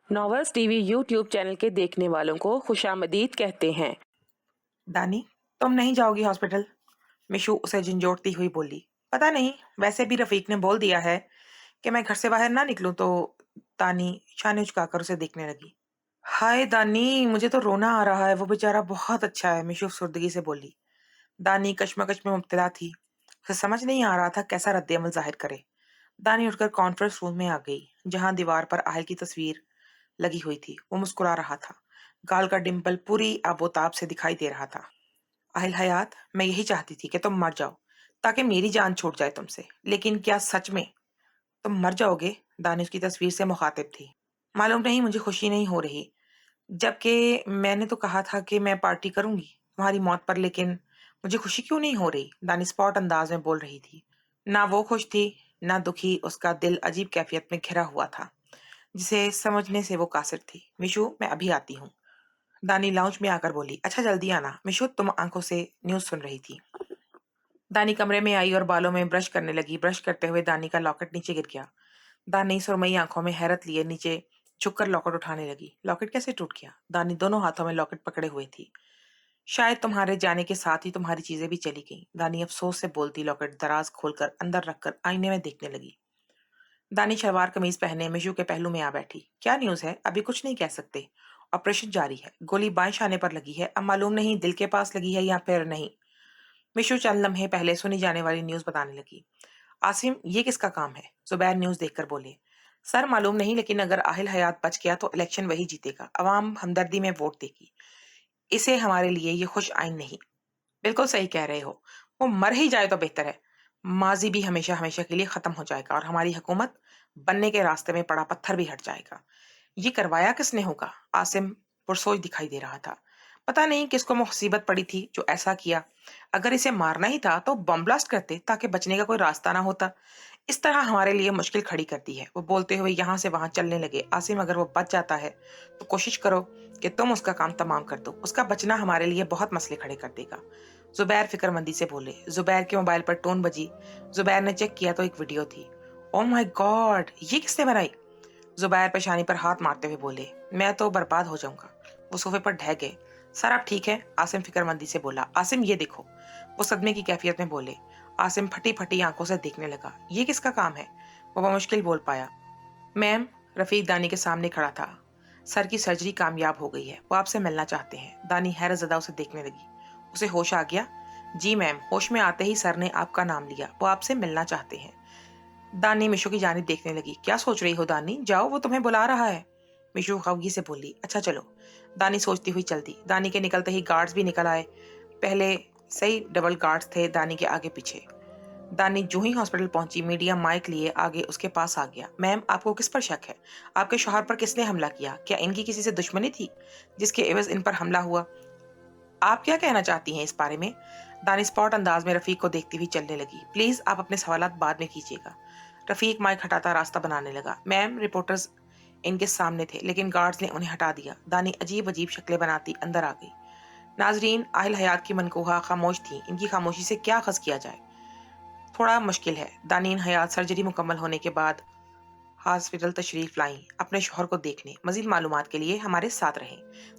Novels TV YouTube channel के देखने वालों को खुशामदीद कहते हैं। दानी, तुम नहीं जाओगी हॉस्पिटल? मिशु उसे झंझोड़ती हुई बोली। पता नहीं, वैसे भी रफीक ने बोल दिया है कि मैं घर से बाहर ना निकलूं तो। दानी शाने झुकाकर उसे देखने लगी। हाय दानी, मुझे तो रोना आ रहा है, वो बेचारा बहुत अच्छा है, मिशु अफसुर्दगी से बोली। दानी कश्मकश में मुब्तला थी। उसे समझ नहीं आ रहा था कैसा रद्द-ए-अमल जाहिर करे। दानी उठकर कॉन्फ्रेंस रूम में आ गई, जहां दीवार पर आहिल की तस्वीर लगी हुई थी। वो मुस्कुरा रहा था, गाल का डिंपल पूरी आबोताब से दिखाई दे रहा था। आहिल हयात, मैं यही चाहती थी कि तुम मर जाओ ताकि मेरी जान छूट जाए तुमसे, लेकिन क्या सच में तुम मर जाओगे? दानी उसकी तस्वीर से मुखातिब थी। मालूम नहीं, मुझे खुशी नहीं हो रही, जबकि मैंने तो कहा था कि मैं पार्टी करूंगी तुम्हारी मौत पर, लेकिन मुझे खुशी क्यों नहीं हो रही? दानी स्पॉट अंदाज में बोल रही थी। ना वो खुश थी, ना दुखी। उसका दिल अजीब कैफियत में घिरा हुआ था, जिसे समझने से वो कासिर थी। मिशु, मैं अभी आती हूँ, दानी लाउंज में आकर बोली। अच्छा, जल्दी आना। मिशु तुम आंखों से न्यूज सुन रही थी। दानी कमरे में आई और बालों में ब्रश करने लगी। ब्रश करते हुए दानी का लॉकेट नीचे गिर गया। दानी सुरमई आंखों में हैरत लिए नीचे झुककर लॉकेट उठाने लगी। लॉकेट कैसे टूट गया? दानी दोनों हाथों में लॉकेट पकड़े हुए थी। शायद तुम्हारे जाने के साथ ही तुम्हारी चीजें भी चली गईं, दानी अफसोस से बोलती लॉकेट दराज खोलकर अंदर रखकर आईने में देखने लगी। दानी शलवार कमीज पहने मिशु के पहलू में आ बैठी। क्या न्यूज है? अभी कुछ नहीं कह सकते। ऑपरेशन जारी है। गोली बाएं शाने पर लगी है, अब मालूम नहीं दिल के पास लगी है या फिर नहीं। मिशु चंद लम्हे पहले सुनी जाने वाली न्यूज बताने लगी। आसिम, ये किसका काम है? जुबैर न्यूज देखकर बोले। सर मालूम नहीं, लेकिन अगर आहिल हयात बच गया तो इलेक्शन वही जीतेगा, अवाम हमदर्दी में वोट देगी। इसे हमारे लिए ये खुश आइन नहीं। बिल्कुल सही कह रहे हो, वो मर ही जाए तो बेहतर है। माजी भी हमेशा हमेशा के लिए खत्म हो जाएगा और हमारी हुकूमत बनने के रास्ते में पड़ा पत्थर भी हट जाएगा। ये करवाया किसने होगा? आसिम पुरसोच दिखाई दे रहा था। पता नहीं किसको मुसीबत पड़ी थी जो ऐसा किया। अगर इसे मारना ही था तो बम ब्लास्ट करते ताकि बचने का कोई रास्ता ना होता। इस तरह हमारे लिए मुश्किल खड़ी कर दी है। वो बोलते हुए यहाँ से वहां चलने लगे। आसिम, अगर वो बच जाता है तो कोशिश करो कि तुम उसका काम तमाम कर दो। उसका बचना हमारे लिए बहुत मसले खड़े कर देगा। जुबैर फिक्रमंदी से बोले। जुबैर के मोबाइल पर टोन बजी। जुबैर ने चेक किया तो एक वीडियो थी। ओ माय गॉड, ये किसने बनाई? जुबैर पेशानी पर हाथ मारते हुए बोले। मैं तो बर्बाद हो जाऊंगा। वो सोफे पर ढह गए। सर आप ठीक है? आसिम फिक्रमंदी से बोला। आसिम ये देखो, वो सदमे की कैफियत में बोले। आसिम फटी फटी आंखों से देखने लगा। ये किसका काम है? वो मुश्किल बोल पाया। मैम, रफीक दानी के सामने खड़ा था। सर की सर्जरी कामयाब हो गई है, वो आपसे मिलना चाहते हैं। दानी हैरत ज़दा उसे देखने लगी। उसे होश आ गया। जी मैम। होश में आते ही सर ने आपका नाम लिया, वो आपसे मिलना चाहते हैं। दानी मिशु की जानिब देखने लगी। क्या सोच रही हो दानी? जाओ, वो तुम्हें बुला रहा है। मिशु खफगी से बोली। अच्छा चलो। दानी सोचती हुई चलती। दानी के निकलते ही गार्ड्स भी निकल आए। पहले सही डबल गार्ड्स थे दानी के आगे पीछे। दानी जो ही हॉस्पिटल पहुंची, मीडिया माइक लिए आगे उसके पास आ गया। मैम, आपको किस पर शक है? आपके शौहर पर किसने हमला किया? क्या इनकी किसी से दुश्मनी थी जिसके एवज इन पर हमला हुआ? आप क्या कहना चाहती हैं इस बारे में? दानी स्पॉट अंदाज में रफीक को देखती हुई चलने लगी। प्लीज आप अपने सवालात बाद में कीजिएगा। रफीक माइक हटाता रास्ता बनाने लगा। मैम, रिपोर्टर्स इनके सामने थे, लेकिन गार्ड्स ने उन्हें हटा दिया। दानी अजीब अजीब शक्लें बनाती अंदर आ गई। नाजरीन, आहिल हयात की मनकूहा खामोश थी। इनकी खामोशी से क्या अखज़ किया जाए? थोड़ा मुश्किल है। दानीन हयात सर्जरी मुकम्मल होने के बाद हॉस्पिटल तशरीफ लाई अपने शोहर को देखने। मजीद मालूमात के लिए हमारे साथ रहें।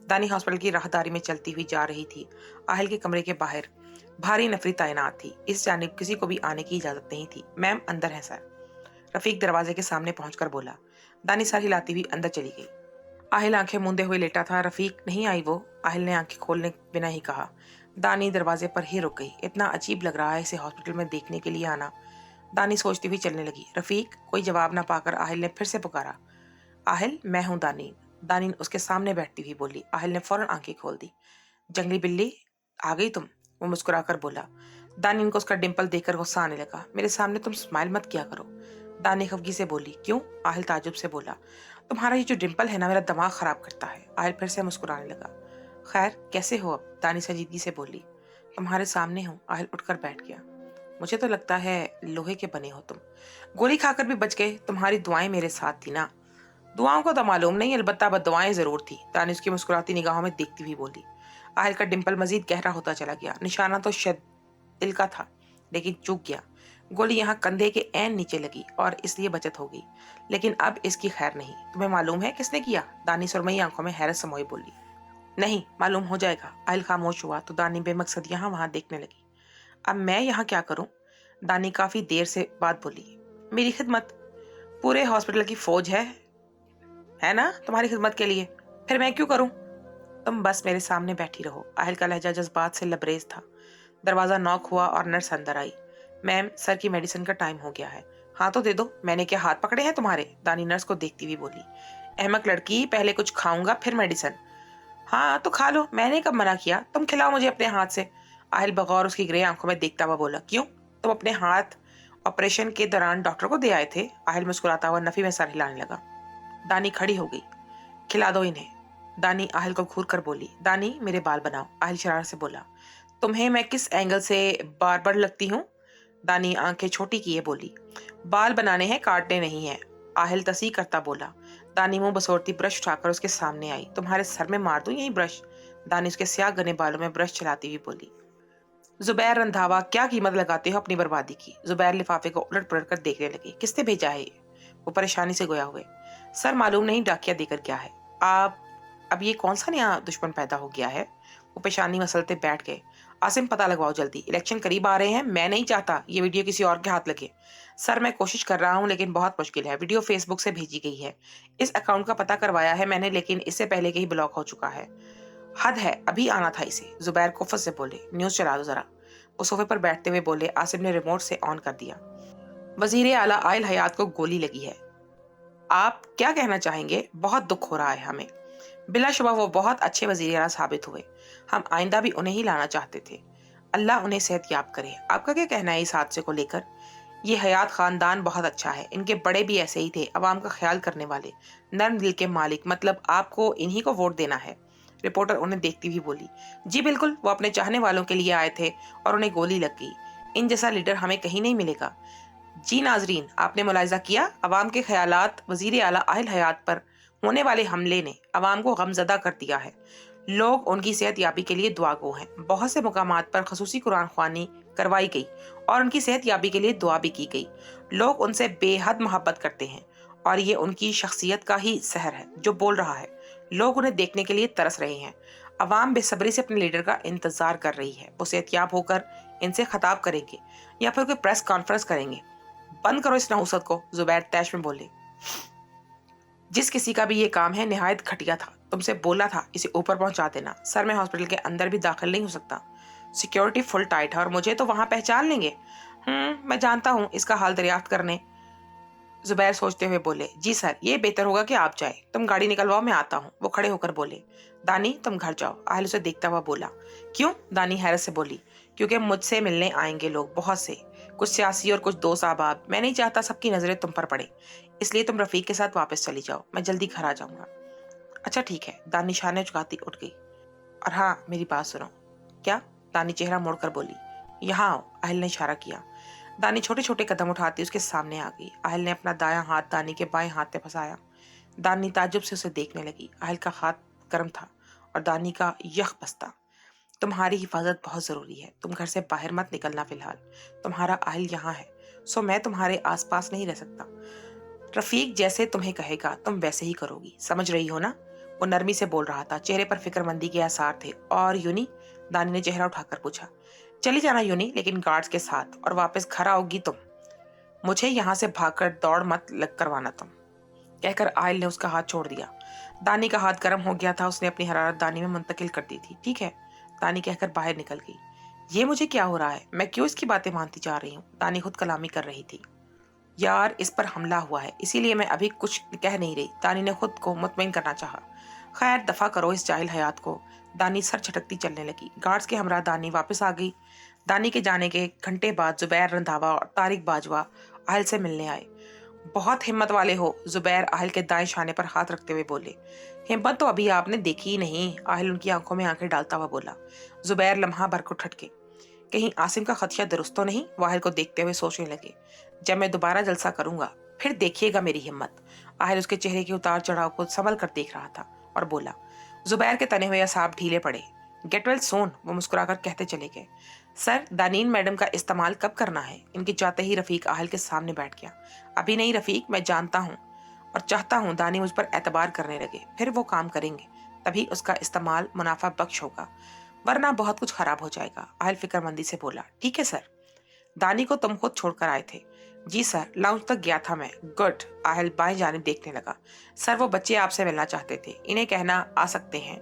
दानी हॉस्पिटल की राहदारी में चलती हुई जा रही थी। आहिल के कमरे के बाहर भारी नफरी तैनात थी। इस जानिब किसी को भी आने की इजाजत नहीं थी। मैम, अंदर है सर। रफीक दरवाजे के सामने पहुंचकर बोला। दानी सर हिलाती हुई अंदर चली गई। आहिल आंखें मूंदे हुए लेटा था। रफीक, नहीं आई वो? आहिल ने आंखें खोलने बिना ही कहा। दानी दरवाजे पर ही रुक गई। इतना अजीब लग रहा है इसे हॉस्पिटल में देखने के लिए आना। दानी सोचती हुई चलने लगी। रफीक। कोई जवाब ना पाकर आहिल ने फिर से पुकारा। आहिल, मैं हूं दानी। दानी उसके सामने बैठती हुई बोली। आहिल ने फौरन आंखें खोल दी। जंगली बिल्ली, आ गई तुम? वो मुस्कुराकर बोला। दानी को उसका डिंपल देखकर गुस्सा आने लगा। मेरे सामने तुम स्माइल मत किया करो। दानी खफगी से बोली। क्यों? आहिल ताजुब से बोला। तुम्हारा ये जो डिंपल है ना, मेरा दिमाग खराब करता है। आहिल फिर से मुस्कुराने लगा। खैर, कैसे हो अब? दानी संजीदगी से बोली। तुम्हारे सामने हूँ। आहिल उठकर बैठ गया। मुझे तो लगता है लोहे के बने हो तुम। गोली खाकर भी बच गए। तुम्हारी दुआएं मेरे साथ थी ना? दुआओं को तो मालूम नहीं, अलबत्ता बद्दुआएं जरूर थी। दानी उसकी मुस्कुराती निगाहों में देखती हुई बोली। आहिल का डिंपल मजीद गहरा होता चला गया। निशाना तो शायद दिल का था, लेकिन चूक गया। गोली यहाँ कंधे के ऐन नीचे लगी और इसलिए बचत हो गई, लेकिन अब इसकी खैर नहीं। तुम्हें मालूम है किसने किया? दानी सुरमई आंखों में हैरत समोई बोली। नहीं मालूम हो जाएगा। आहिल खामोश हुआ तो दानी बेमकसद यहाँ वहां देखने लगी। अब मैं यहाँ क्या करूं? दानी काफी देर से बात बोली। मेरी खिदमत, पूरे हॉस्पिटल की फौज है ना तुम्हारी खिदमत के लिए, फिर मैं क्यों करूं? तुम बस मेरे सामने बैठी रहो। आहिल का लहजा जज्बात से लबरेज था। दरवाजा नॉक हुआ और नर्स अंदर आई। मैम, सर की मेडिसिन का टाइम हो गया है। हाँ तो दे दो। मैंने क्या हाथ पकड़े हैं तुम्हारे? दानी नर्स को देखती हुई बोली। अहमक लड़की, पहले कुछ खाऊंगा फिर मेडिसिन। हाँ तो खा लो, मैंने कब मना किया? तुम खिलाओ मुझे अपने हाथ से। आहिल बगौर उसकी ग्रे आंखों में देखता हुआ बोला। क्यों, तुम अपने हाथ ऑपरेशन के दौरान डॉक्टर को दे आए थे? आहिल मुस्कुराता हुआ नफी में सर हिलाने लगा। दानी खड़ी हो गई। खिला दो इन्हें। दानी आहिल को घूर कर बोली। दानी, मेरे बाल बनाओ। आहिल शरारत से बोला। तुम्हें मैं किस एंगल से बार्बर लगती हूँ? दानी आंखें छोटी किए बोली। बाल बनाने हैं, काटने नहीं है। आहिल तसी करता बोला। दानी मुंह बसोरती ब्रश उठाकर उसके सामने आई। तुम्हारे सर में मार दूं यही ब्रश? दानी उसके स्याह घने बालों में ब्रश चलाती हुई बोली। जुबैर रंधावा, क्या कीमत लगाते हो अपनी बर्बादी की? जुबैर लिफाफे को उलट पुलट कर देखने लगे। किसने भेजा है ये? वो परेशानी से गोया हुए। सर मालूम नहीं डाकिया देकर क्या है। आप, अब ये कौन सा नया दुश्मन पैदा हो गया है? वो पेशानी मसलते बैठ गए। आसिम, पता लगवाओ जल्दी, इलेक्शन करीब आ रहे हैं। मैं नहीं चाहता ये वीडियो किसी और के हाथ लगे। सर मैं कोशिश कर रहा हूँ लेकिन बहुत मुश्किल है। वीडियो फेसबुक से भेजी गई है। इस अकाउंट का पता करवाया है मैंने, लेकिन इससे पहले के ही ब्लॉक हो चुका है। हद है, अभी आना था इसे। जुबैर कुफत से बोले। न्यूज चला दो जरा। वो सोफे पर बैठते हुए बोले। आसिम ने रिमोट से ऑन कर दिया। वजीर आला आयल हयात को गोली लगी है। आप क्या कहना चाहेंगे? बहुत दुख हो रहा है हमें। बिलाशुबा वो बहुत अच्छे वजीर आला साबित हुए। हम आइंदा भी उन्हें ही लाना चाहते थे। अल्लाह उन्हें सेहत याब करे। आपका क्या कहना है इस हादसे को लेकर? ये हयात खानदान बहुत अच्छा है। इनके बड़े भी ऐसे ही थे, अवाम का ख्याल करने वाले, नर्म दिल के मालिक। मतलब आपको इन्हीं को वोट देना है? रिपोर्टर उन्हें देखती हुई बोली। जी बिल्कुल, वो अपने चाहने वालों के लिए आए थे और उन्हें गोली लग गई। इन जैसा लीडर हमें कहीं नहीं मिलेगा। जी नाजरीन, आपने मुलाहिजा किया, अवाम के ख्यालात वजीर आला आहिल हयात पर होने वाले हमले ने अवाम को गमजदा कर दिया है। लोग उनकी सेहत याबी के लिए दुआ गो हैं। बहुत से मुकामात पर खसूसी कुरान ख्वानी करवाई गई और उनकी सेहत याबी के लिए दुआ भी की गई। लोग उनसे बेहद मोहब्बत करते हैं और ये उनकी शख्सियत का ही सहर है जो बोल रहा है। लोग उन्हें देखने के लिए तरस रहे हैं। अवाम बेसब्री से अपने लीडर का इंतजार कर रही है। वो सेहतयाब होकर इनसे खिताब करेंगे या फिर कोई प्रेस कॉन्फ्रेंस करेंगे। बंद करो इस नहुसत को, जुबैर तैश में बोले। जिस किसी का भी ये काम है निहायत घटिया था। तुमसे बोला था इसे ऊपर पहुंचा देना। सर मैं हॉस्पिटल के अंदर भी दाखिल नहीं हो सकता। सिक्योरिटी फुल टाइट है और मुझे तो वहां पहचान लेंगे। मैं जानता हूँ, इसका हाल दरियाफ्त करने। जुबैर सोचते हुए बोले। जी सर, ये बेहतर होगा कि आप जाए। तुम गाड़ी निकलवाओ, मैं आता हूँ। वो खड़े होकर बोले। दानी तुम घर जाओ। आहिल उसे देखता हुआ बोला। क्यों? दानी हैरत से बोली। क्योंकि मुझसे मिलने आएंगे लोग, बहुत से, कुछ सियासी और कुछ दोस्त अहबाब। मैं नहीं चाहता सबकी नजरें तुम पर पड़े, इसलिए तुम रफीक के साथ वापस चली जाओ। मैं जल्दी घर आ जाऊंगा। अच्छा ठीक है। दानी शाने झुकाती उठ गई। और हाँ, मेरी बात सुनो। क्या? दानी चेहरा मोड़कर बोली। यहाँ आओ। आहिल ने इशारा किया। दानी छोटे छोटे कदम उठाती उसके सामने आ गई। आहिल ने अपना दायां हाथ दानी के बाएं हाथ में फंसाया। दानी ताज्जुब से उसे देखने लगी। आहिल का हाथ गर्म था और दानी का यख बस्ता। तुम्हारी हिफाजत बहुत जरूरी है। तुम घर से बाहर मत निकलना फिलहाल। तुम्हारा आहिल यहाँ है, सो मैं तुम्हारे आसपास नहीं रह सकता। रफीक जैसे तुम्हें कहेगा तुम वैसे ही करोगी, समझ रही हो ना? वो नरमी से बोल रहा था। चेहरे पर फिक्रमंदी के आसार थे। और यूनी? दानी ने चेहरा उठाकर पूछा। चली जाना यूनी, लेकिन गार्ड्स के साथ, और वापस घर आओगी तुम। मुझे यहाँ से भागकर दौड़ मत लग करवाना तुम। कहकर आयल ने उसका हाथ छोड़ दिया। दानी का हाथ गर्म हो गया था। उसने अपनी हरारत दानी में मुंतकिल कर दी थी। ठीक है, दानी कहकर बाहर निकल गई। ये मुझे क्या हो रहा है? मैं क्यों इसकी बातें मानती जा रही हूँ? दानी खुद कलामी कर रही थी। यार, इस पर हमला हुआ है, इसीलिए मैं अभी कुछ कह नहीं रही। दानी ने खुद को मुतमईन करना चाहा। खैर, दफा करो इस जाहिल हयात को। दानी सर झटकती चलने लगी। गार्ड्स के हमरा दानी वापस आ गई। दानी के जाने के घंटे बाद जुबैर रंधावा और तारिक बाजवा आहिल से मिलने आए। बहुत हिम्मत वाले हो, जुबैर आहिल के दाएं शाने पर हाथ रखते हुए बोले। हिम्मत तो अभी आपने देखी ही नहीं, आहिल उनकी आंखों में आंखें डालता हुआ बोला। जुबैर लम्हा भर को ठटके। कहीं आसिम का खदशा दुरुस्त तो नहीं? वाहिल को देखते हुए सोचने लगे। जब मैं दोबारा जलसा करूंगा फिर देखिएगा मेरी हिम्मत। आहिल उसके चेहरे के उतार चढ़ाव को संभल कर देख रहा था और बोला। जुबैर के तने हुए असाब ढीले पड़े। गेट वेल सोन, वो मुस्कुराकर कहते चले गए। सर, दानीन मैडम का इस्तेमाल कब करना है? इनके जाते ही रफीक आहल के सामने बैठ गया। अभी नहीं रफीक, मैं जानता हूँ और चाहता हूँ दानी मुझ पर एतबार करने लगे, फिर वो काम करेंगे, तभी उसका इस्तेमाल मुनाफा बख्श होगा, वरना बहुत कुछ खराब हो जाएगा। आहल फिक्रमंदी से बोला, ठीक है सर। दानी को तुम खुद छोड़कर आए थे? जी सर, लाउंज तक गया था मैं। गुड। आहल बाएं जानिब देखने लगा। सर, वो बच्चे आपसे मिलना चाहते थे, इन्हें कहना आ सकते हैं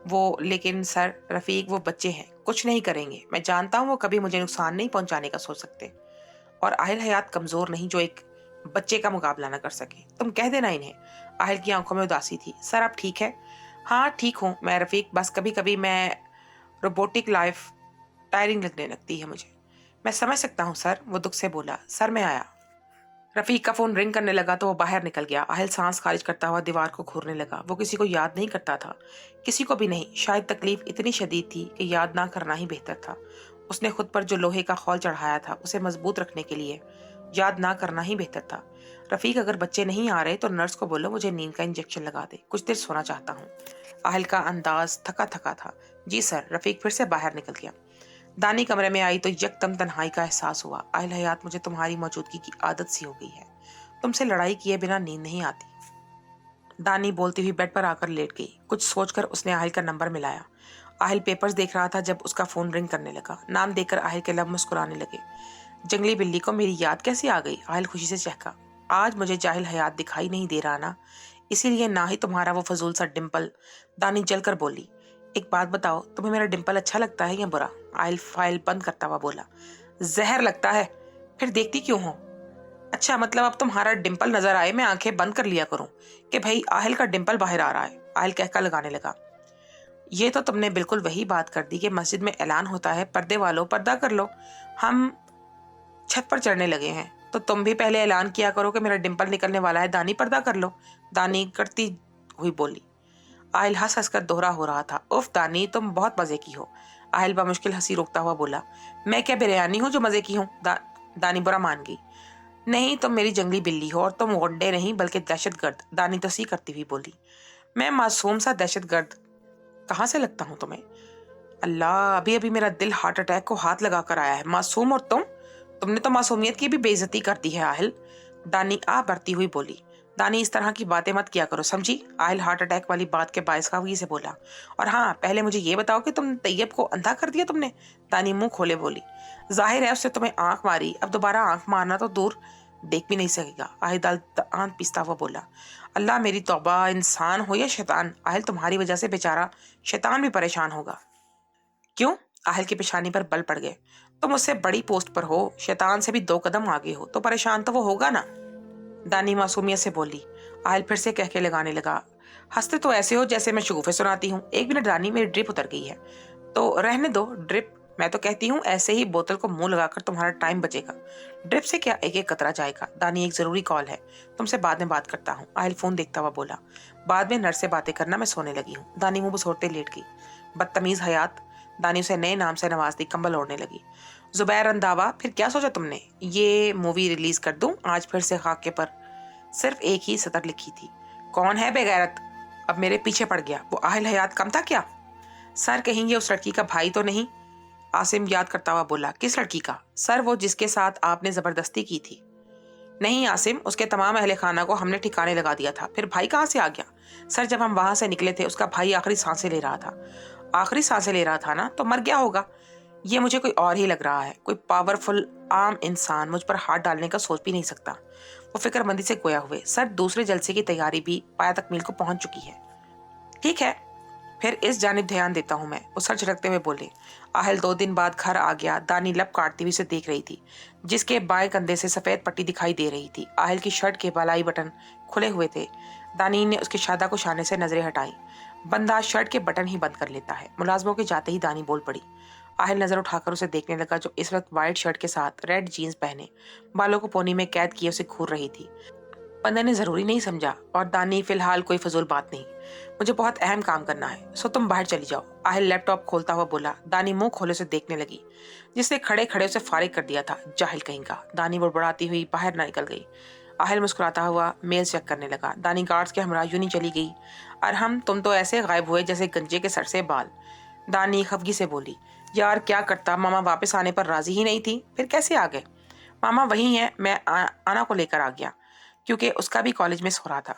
वो, लेकिन सर रफीक, वो बच्चे हैं, कुछ नहीं करेंगे। मैं जानता हूँ वो कभी मुझे नुकसान नहीं पहुंचाने का सोच सकते, और आहल हयात कमजोर नहीं जो एक बच्चे का मुकाबला न कर सके। तुम कह देना इन्हें। आहल की आंखों में उदासी थी। सर, आप ठीक है? हाँ ठीक हूँ मैं रफीक, बस कभी कभी मैं रोबोटिक लाइफ टायरिंग लगने लगती है मुझे। मैं समझ सकता हूँ सर, वो दुख से बोला। सर, मैं आया। रफीक का फोन रिंग करने लगा तो वो बाहर निकल गया। आहल सांस खारिज करता हुआ दीवार को घूरने लगा। वो किसी को याद नहीं करता था, किसी को भी नहीं। शायद तकलीफ इतनी शदीद थी कि याद ना करना ही बेहतर था। उसने खुद पर जो लोहे का खौल चढ़ाया था, उसे मजबूत रखने के लिए याद ना करना ही बेहतर था। रफीक, अगर बच्चे नहीं आ रहे तो नर्स को बोलो मुझे नींद का इंजेक्शन लगा दे, कुछ देर सोना चाहता हूँ। आहल का अंदाज थका थका था। जी सर। रफीक फिर से बाहर निकल गया। दानी कमरे में आई तो यकदम तन्हाई का एहसास हुआ। आहल हयात, मुझे तुम्हारी मौजूदगी की आदत सी हो गई है, तुमसे लड़ाई किए बिना नींद नहीं आती। दानी बोलती हुई बेड पर आकर लेट गई। कुछ सोचकर उसने आहल का नंबर मिलाया। आहल पेपर्स देख रहा था जब उसका फोन रिंग करने लगा। नाम देखकर आहल के लब मुस्कुराने लगे। जंगली बिल्ली को मेरी याद कैसे आ गई? आहल खुशी से चहका। आज मुझे जाहिल हयात दिखाई नहीं दे रहा ना, इसीलिए ना ही तुम्हारा वो फजूल सा डिम्पल। दानी जलकर बोली। एक बात बताओ, तुम्हें मेरा डिम्पल अच्छा लगता है या बुरा? आहल फाइल बंद करता हुआ बोला। जहर लगता है, फिर देखती क्यों हो? अच्छा, मतलब अब तुम्हारा डिंपल नजर आए मैं आंखें बंद कर लिया करूं कि भाई आहल का डिंपल बाहर आ रहा है? आहल कहकर लगाने लगा। ये तो तुमने बिल्कुल वही बात कर दी कि मस्जिद में ऐलान होता है पर्दे वालों पर्दा कर लो। हम छत पर चढ़ने लगे हैं तो तुम भी पहले ऐलान किया करो कि मेरा डिंपल निकलने वाला है, दानी पर्दा कर लो। दानी करती हुई बोली। आहल हंस हंस कर दोहरा हो रहा था। उफ दानी, तुम बहुत मजे की हो। आहल बामुश्किल हंसी रोकता हुआ बोला। मैं क्या बिरयानी हूँ जो मजे की हूँ? दानी बुरा मान गई। नहीं, तुम मेरी जंगली बिल्ली हो, और तुम गुंडे नहीं बल्कि दहशतगर्द। दानी तसी करती हुई बोली। मैं मासूम सा दहशतगर्द कहाँ से लगता हूँ तुम्हें? अल्लाह, अभी अभी मेरा दिल हार्ट अटैक को हाथ लगा कर आया है। मासूम और तुमने तो मासूमियत की भी बेइज्जती कर दी है आहल। दानी आ बढ़ती हुई बोली। दानी, इस तरह की बातें मत किया करो, समझी? आहल हार्ट अटैक वाली बात के बायस खावी से बोला। और हाँ, पहले मुझे ये बताओ कि तुम तैयब को अंधा कर दिया तुमने? दानी मुंह खोले बोली। जाहिर है उससे तुम्हें आंख मारी, अब दोबारा आंख मारना तो दूर देख भी नहीं सकेगा। आहल दांत पीसता हुआ बोला। अल्लाह मेरी तौबा, इंसान हो या शैतान, आहल तुम्हारी वजह से बेचारा शैतान भी परेशान होगा। क्यों? आहल की पेशानी पर बल पड़ गए। तुम उससे बड़ी पोस्ट पर हो, शैतान से भी 2 कदम आगे हो, तो परेशान तो वो होगा ना। दानी मासूमियत से बोली। आहल फिर से कह के लगाने लगा। हंसते तो ऐसे हो जैसे मैं शगुफे सुनाती हूँ। एक मिनट दानी, मेरी ड्रिप उतर गई है तो रहने दो ड्रिप। मैं तो कहती हूँ ऐसे ही बोतल को मुंह लगाकर तुम्हारा टाइम बचेगा। ड्रिप से क्या एक एक कतरा जाएगा? दानी, एक जरूरी कॉल है, तुमसे बाद में बात करता हूँ। आहल फोन देखता हुआ बोला। बाद में नर्स से बातें करना, मैं सोने लगी हूँ। दानी मुंह बसोड़ते लेट गई। बदतमीज हयात। दानी उसे नए नाम से नवाज दी, कंबल ओढ़ने लगी। जुबैर रंधावा, फिर क्या सोचा तुमने? ये मूवी रिलीज कर दूं आज फिर से खाके पर? सिर्फ एक ही सतर लिखी थी। कौन है बेगैरत? अब मेरे पीछे पड़ गया। वो आहल हयात कम था क्या? सर, कहेंगे उस लड़की का भाई तो नहीं? आसिम याद करता हुआ बोला। किस लड़की का? सर, वो जिसके साथ आपने जबरदस्ती की थी। नहीं आसिम, उसके तमाम अहले खाना को हमने ठिकाने लगा दिया था। फिर भाई कहाँ से आ गया? सर, जब हम वहां से निकले थे उसका भाई आखिरी सांसें ले रहा था। आखिरी सांसें ले रहा था ना, तो मर गया होगा। ये मुझे कोई और ही लग रहा है। कोई पावरफुल आम इंसान मुझ पर हाथ डालने का सोच भी नहीं सकता। वो फिक्रमंदी से गोया हुए। सर, दूसरे जलसे की तैयारी भी पाया तकमील को पहुंच चुकी है। ठीक है, फिर इस जानिब ध्यान देता हूं मैं, वो सर झटकते हुए बोले। आहल 2 दिन बाद घर आ गया। दानी लब काटती हुई उसे देख रही थी, जिसके बाएं कंधे से सफेद पट्टी दिखाई दे रही थी। आहल की शर्ट के बालाई बटन खुले हुए थे। दानी ने उसके शादा को शाने से नजरें हटाई। बंदा शर्ट के बटन ही बंद कर लेता है। मुलाजमों के जाते ही दानी बोल पड़ी। आहल नजर उठाकर उसे देखने लगा, जो इस वक्त व्हाइट शर्ट के साथ रेड जीन्स पहने, बालों को पोनी में कैद किए उसे घूर रही थी। बंदे ने जरूरी नहीं समझा। और दानी, फिलहाल कोई फजूल बात नहीं, मुझे बहुत अहम काम करना है, सो तुम बाहर चली जाओ। आहल लैपटॉप खोलता हुआ बोला। दानी मुंह खोले से देखने लगी, जिसने खड़े खड़े उसे फारिग कर दिया था। जाहिल कहीं का। दानी बड़बड़ाती हुई बाहर ना निकल गई। आहल मुस्कुराता हुआ मेल चेक करने लगा। दानी गार्ड्स के हमरा यूं नहीं चली गई। और तुम तो ऐसे गायब हुए जैसे गंजे के सर से बाल। दानी खफगी से बोली। यार क्या करता, मामा वापस आने पर राजी ही नहीं थी, फिर कैसे आ गए? मामा वही है, मैं आना को लेकर आ गया क्योंकि उसका भी कॉलेज मिस हो रहा था।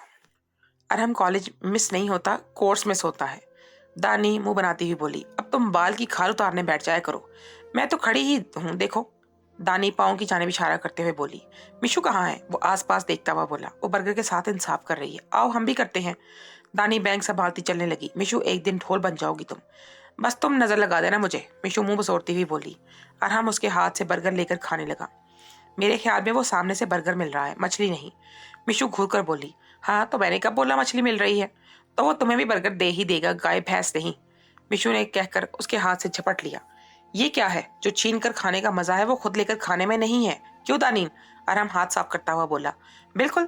अरहम कॉलेज मिस नहीं होता, कोर्स मिस होता है। दानी मुंह बनाती हुई बोली। अब तुम बाल की खाल उतारने बैठ जाया करो, मैं तो खड़ी ही हूँ, देखो। दानी पाँव की जानिब इशारा करते हुए बोली। मिशु कहाँ है? वो आसपास देखता हुआ बोला। वो बर्गर के साथ इंसाफ कर रही है, आओ हम भी करते हैं। दानी बैंक संभालती चलने लगी। मिशु एक दिन ढोल बन जाओगी तुम, बस तुम नजर लगा देना मुझे, मिशु मुंह बसोरती हुई बोली। अरहम उसके हाथ से बर्गर लेकर खाने लगा। मेरे ख्याल में वो सामने से बर्गर मिल रहा है, मछली नहीं। मिशु घूर कर बोली। हाँ तो मैंने कब बोला मछली मिल रही है? तो वो तुम्हें भी बर्गर दे ही देगा, गाय भैंस नहीं। मिशु ने कहकर उसके हाथ से झपट लिया। ये क्या है? जो छीन कर खाने का मजा है वो खुद लेकर खाने में नहीं है, क्यों दानीन? अरहम हाथ साफ करता हुआ बोला। बिल्कुल।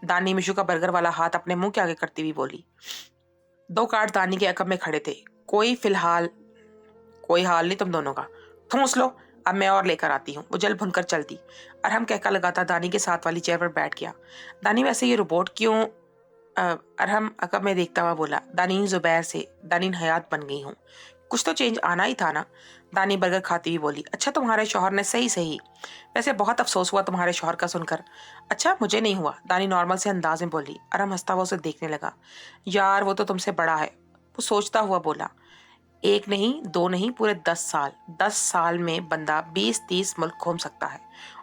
दानी मिशु का बर्गर वाला हाथ अपने मुंह के आगे करती हुई बोली। 2 कार्ड दानी के अकब में खड़े थे। कोई हाल नहीं तुम दोनों का, ठूंस लो, अब मैं और लेकर आती हूँ। वो जल भुनकर चल दी। अरहम कहका लगाता दानी के साथ वाली चेयर पर बैठ गया। दानी वैसे ये रोबोट क्यों? अरहम अकब में देखता हुआ बोला। दानीन जुबैर से दानीन हयात बन गई हूँ, कुछ तो चेंज आना ही था ना। दानी बर्गर खाती हुई बोली। अच्छा तुम्हारे शौहर ने? सही। वैसे बहुत अफसोस हुआ तुम्हारे शौहर का सुनकर। अच्छा मुझे नहीं हुआ, दानी नॉर्मल से अंदाज में बोली। अरहम हंसता हुआ उसे देखने लगा। यार वो तो तुमसे बड़ा है, वो सोचता हुआ बोला। 1 नहीं 2 नहीं, पूरे 10 साल। 10 साल में बंदा 20-30 मुल्क घूम सकता है,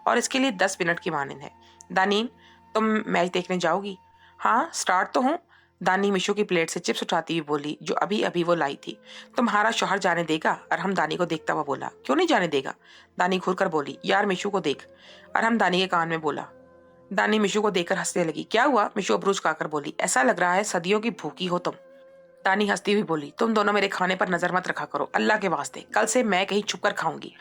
और इसके लिए 10 मिनट की मानंद है। दानीन तुम मैच देखने जाओगी? हाँ स्टार्ट तो हूँ। दानी मिशु की प्लेट से चिप्स उठाती हुई बोली, जो अभी अभी वो लाई थी। तुम्हारा शौहर जाने देगा? अरहम दानी को देखता हुआ बोला। क्यों नहीं जाने देगा? दानी घूर कर बोली। यार मिशु को देख। अरहम दानी के कान में बोला। दानी मिशु को देखकर हंसने लगी। क्या हुआ? मिशु अबरूज खाकर बोली। ऐसा लग रहा है सदियों की भूखी हो तुम। दानी हंसती हुई बोली। तुम दोनों मेरे खाने पर नजर मत रखा करो, अल्लाह के वास्ते, कल से मैं कहीं छुप कर खाऊंगी।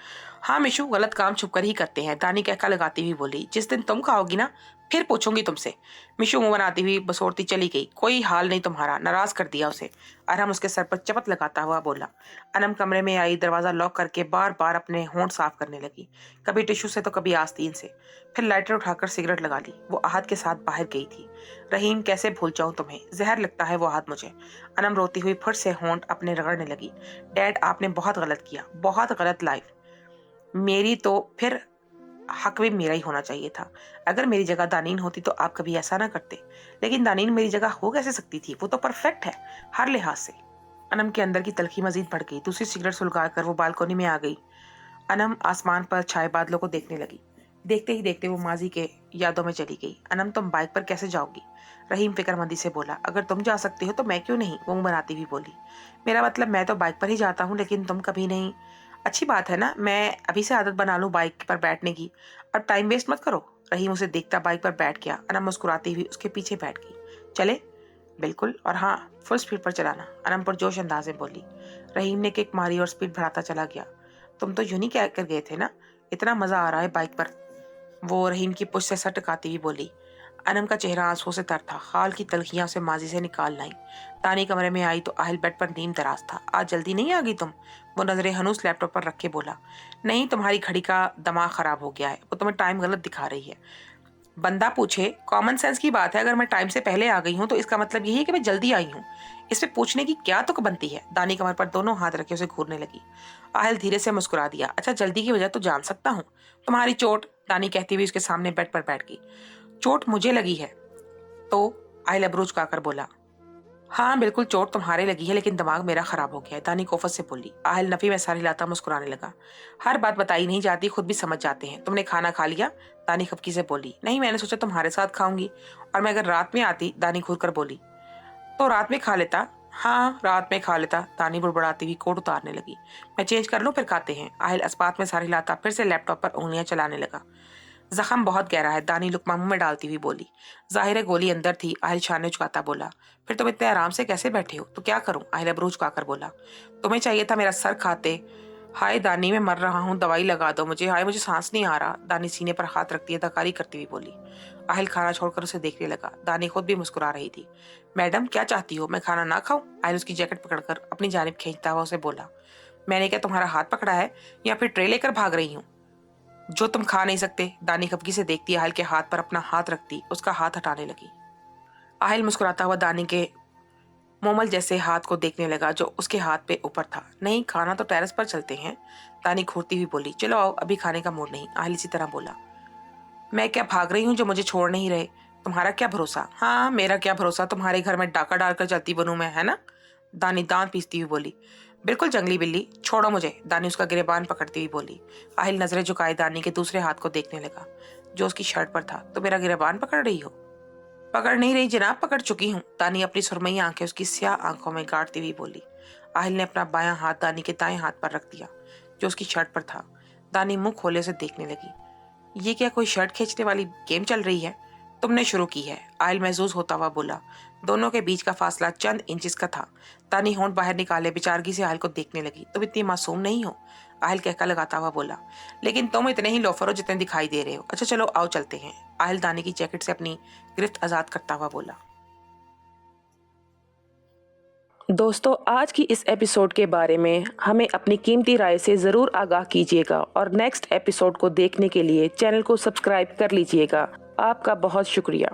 हाँ मिशु, गलत काम छुप कर ही करते हैं, दानी कहका लगाती हुई बोली। जिस दिन तुम खाओगी ना, फिर पूछूंगी तुमसे। मिशु मुंह बनाती हुई बसोरती चली गई। कोई हाल नहीं तुम्हारा, नाराज कर दिया उसे। अरहम उसके सर पर चपत लगाता हुआ बोला। अनम कमरे में आई, दरवाजा लॉक करके बार बार अपने होंठ साफ करने लगी, कभी टिश्यू से तो कभी आस्तीन से। फिर लाइटर उठाकर सिगरेट लगा ली। वो आहत के साथ बाहर गई थी। रहीम कैसे भूल जाऊं तुम्हें, जहर लगता है वो आहत मुझे। अनम रोती हुई फिर से होंठ अपने रगड़ने लगी। डैड आपने बहुत गलत किया, बहुत गलत लाइफ मेरी, तो फिर हक भी मेरा ही होना चाहिए था। अगर मेरी जगह दानीन होती तो आप कभी ऐसा ना करते, लेकिन दानीन मेरी जगह हो कैसे सकती थी? वो तो परफेक्ट है हर लिहाज से। अनम के अंदर की तलखी मजीद बढ़ गई। दूसरी सिगरेट सुलगा कर वो बालकोनी में आ गई। अनम आसमान पर छाए बादलों को देखने लगी। देखते ही देखते वो माजी के यादों में चली गई। अनम तुम बाइक पर कैसे जाओगी? रहीम फिक्रमंदी से बोला। अगर तुम जा सकती हो तो मैं क्यों नहीं, वो मुंह बनाती हुई बोली। मेरा मतलब मैं तो बाइक पर ही जाता हूँ, लेकिन तुम कभी नहीं। अच्छी बात है ना, मैं अभी से आदत बना लूं बाइक पर बैठने की। अब टाइम वेस्ट मत करो। रहीम उसे देखता बाइक पर बैठ गया। अनम मुस्कुराती हुई उसके पीछे बैठ गई। चले? बिल्कुल, और हाँ फुल स्पीड पर चलाना, अनम पुरजोश अंदाज में बोली। रहीम ने किक मारी और स्पीड बढ़ाता चला गया। तुम तो यूं ही कह कर गए थे ना, इतना मजा आ रहा है बाइक पर, वो रहीम की पुछ से सर टकाती हुई बोली। अनम का चेहरा आंसू से तर था। हाल की तलखियां उसे माजी से निकाल लाई। तानी कमरे में आई तो आहिल बेड पर नीम दराज था। आज जल्दी नहीं आ गई तुम? वो नजरें हनूस लैपटॉप पर रख के बोला। नहीं, तुम्हारी घड़ी का दिमाग खराब हो गया है, वो तुम्हें टाइम गलत दिखा रही है। बंदा पूछे, कॉमन सेंस की बात है, अगर मैं टाइम से पहले आ गई हूँ तो इसका मतलब यही है कि मैं जल्दी आई हूँ। इसमें पूछने की क्या तुक बनती है? दानी कमर पर दोनों हाथ रखे उसे घूरने लगी। आहिल धीरे से मुस्कुरा दिया। अच्छा जल्दी की वजह तो जान सकता हूँ? तुम्हारी चोट, दानी कहती हुई उसके सामने बेड पर बैठ गई। चोट मुझे लगी है तो? आहिल अबरूज काकर बोला। हाँ बिल्कुल, चोट तुम्हारे लगी है, लेकिन दिमाग मेरा खराब हो गया है, दानी कोफत से बोली। आहिल नफी में सारी लाता मुस्कुराने लगा। हर बात बताई नहीं जाती, खुद भी समझ जाते हैं। तुमने खाना खा लिया? दानी खपकी से बोली। नहीं, मैंने सोचा तुम्हारे साथ खाऊंगी, और मैं अगर रात में आती, दानी घूर कर बोली। तो रात में खा लेता। हाँ रात में खा लेता, दानी बुड़बुड़ाती हुई कोट उतारने लगी। मैं चेंज कर लूं, फिर खाते हैं। आहिल अस्पात में सारी लाता फिर से लैपटॉप पर उंगलियां चलाने लगा। जख्म बहुत गहरा है, दानी लुकमा मुंह में डालती हुई बोली। जाहिर है गोली अंदर थी, आहिल शान ने झुकाता बोला। फिर तुम इतने आराम से कैसे बैठे हो? तो क्या करूं? आहिल अबरूज खाकर बोला। तुम्हें चाहिए था मेरा सर खाते। हाय दानी, मैं मर रहा हूँ, दवाई लगा दो मुझे। हाय मुझे सांस नहीं आ रहा, दानी सीने पर हाथ रखती है दकारी करती हुई बोली। आहिल खाना छोड़कर उसे देखने लगा। दानी खुद भी मुस्कुरा रही थी। मैडम क्या चाहती हो, मैं खाना ना खाऊं? आहिल उसकी जैकेट पकड़कर अपनी जानिब खींचता हुआ उसे बोला। मैंने क्या तुम्हारा हाथ पकड़ा है, या फिर ट्रे लेकर भाग रही हूँ जो तुम खा नहीं सकते? दानी खपकी से देखती आहिल के हाथ पर अपना हाथ रखती उसका हाथ हटाने लगी। आहिल मुस्कुराता हुआ दानी के मोमल जैसे हाथ को देखने लगा जो उसके हाथ पे ऊपर था। नहीं, खाना तो टेरेस पर चलते हैं, तानी घूरती हुई बोली। चलो आओ, अभी खाने का मूड नहीं, आहिल इसी तरह बोला। मैं क्या भाग रही हूँ जो मुझे छोड़ नहीं रहे? तुम्हारा क्या भरोसा? हाँ, मेरा क्या भरोसा, तुम्हारे घर में डाका डालकर चलती बनूं मैं, है ना? दानी दांत पीसती हुई बोली। बिल्कुल जंगली बिल्ली, छोड़ो मुझे, दानी उसका गिरेबान पकड़ती हुई बोली। आहिल नजरें झुकाए दानी के दूसरे हाथ को देखने लगा जो उसकी शर्ट पर था। तो मेरा गिरेबान पकड़ रही हो? पकड़ नहीं रही जनाब, पकड़ चुकी हूँ, दानी अपनी सुरमई आंखें उसकी स्याह आंखों में गाड़ती हुई बोली। आहिल ने अपना बायां हाथ दानी के दाएं हाथ पर रख दिया जो उसकी शर्ट पर था। दानी मुंह खोले से देखने लगी। ये क्या कोई शर्ट खींचने वाली गेम चल रही है? तुमने शुरू की है, आयल महसूस होता हुआ बोला। दोनों के बीच का फासला चंद इंचेस का था। तानी होंठ बाहर निकाले बेचारगी से आयल को देखने लगी। तुम इतनी मासूम नहीं हो, आयल कहका लगाता हुआ बोला। लेकिन तुम इतने ही लोफर हो जितने दिखाई दे रहे हो। अच्छा चलो आओ चलते हैं, आयल दानी की जैकेट से अपनी गिरफ्त आजाद करता हुआ बोला। दोस्तों, आज की इस एपिसोड के बारे में हमें अपनी कीमती राय से ज़रूर आगाह कीजिएगा और नेक्स्ट एपिसोड को देखने के लिए चैनल को सब्सक्राइब कर लीजिएगा। आपका बहुत शुक्रिया।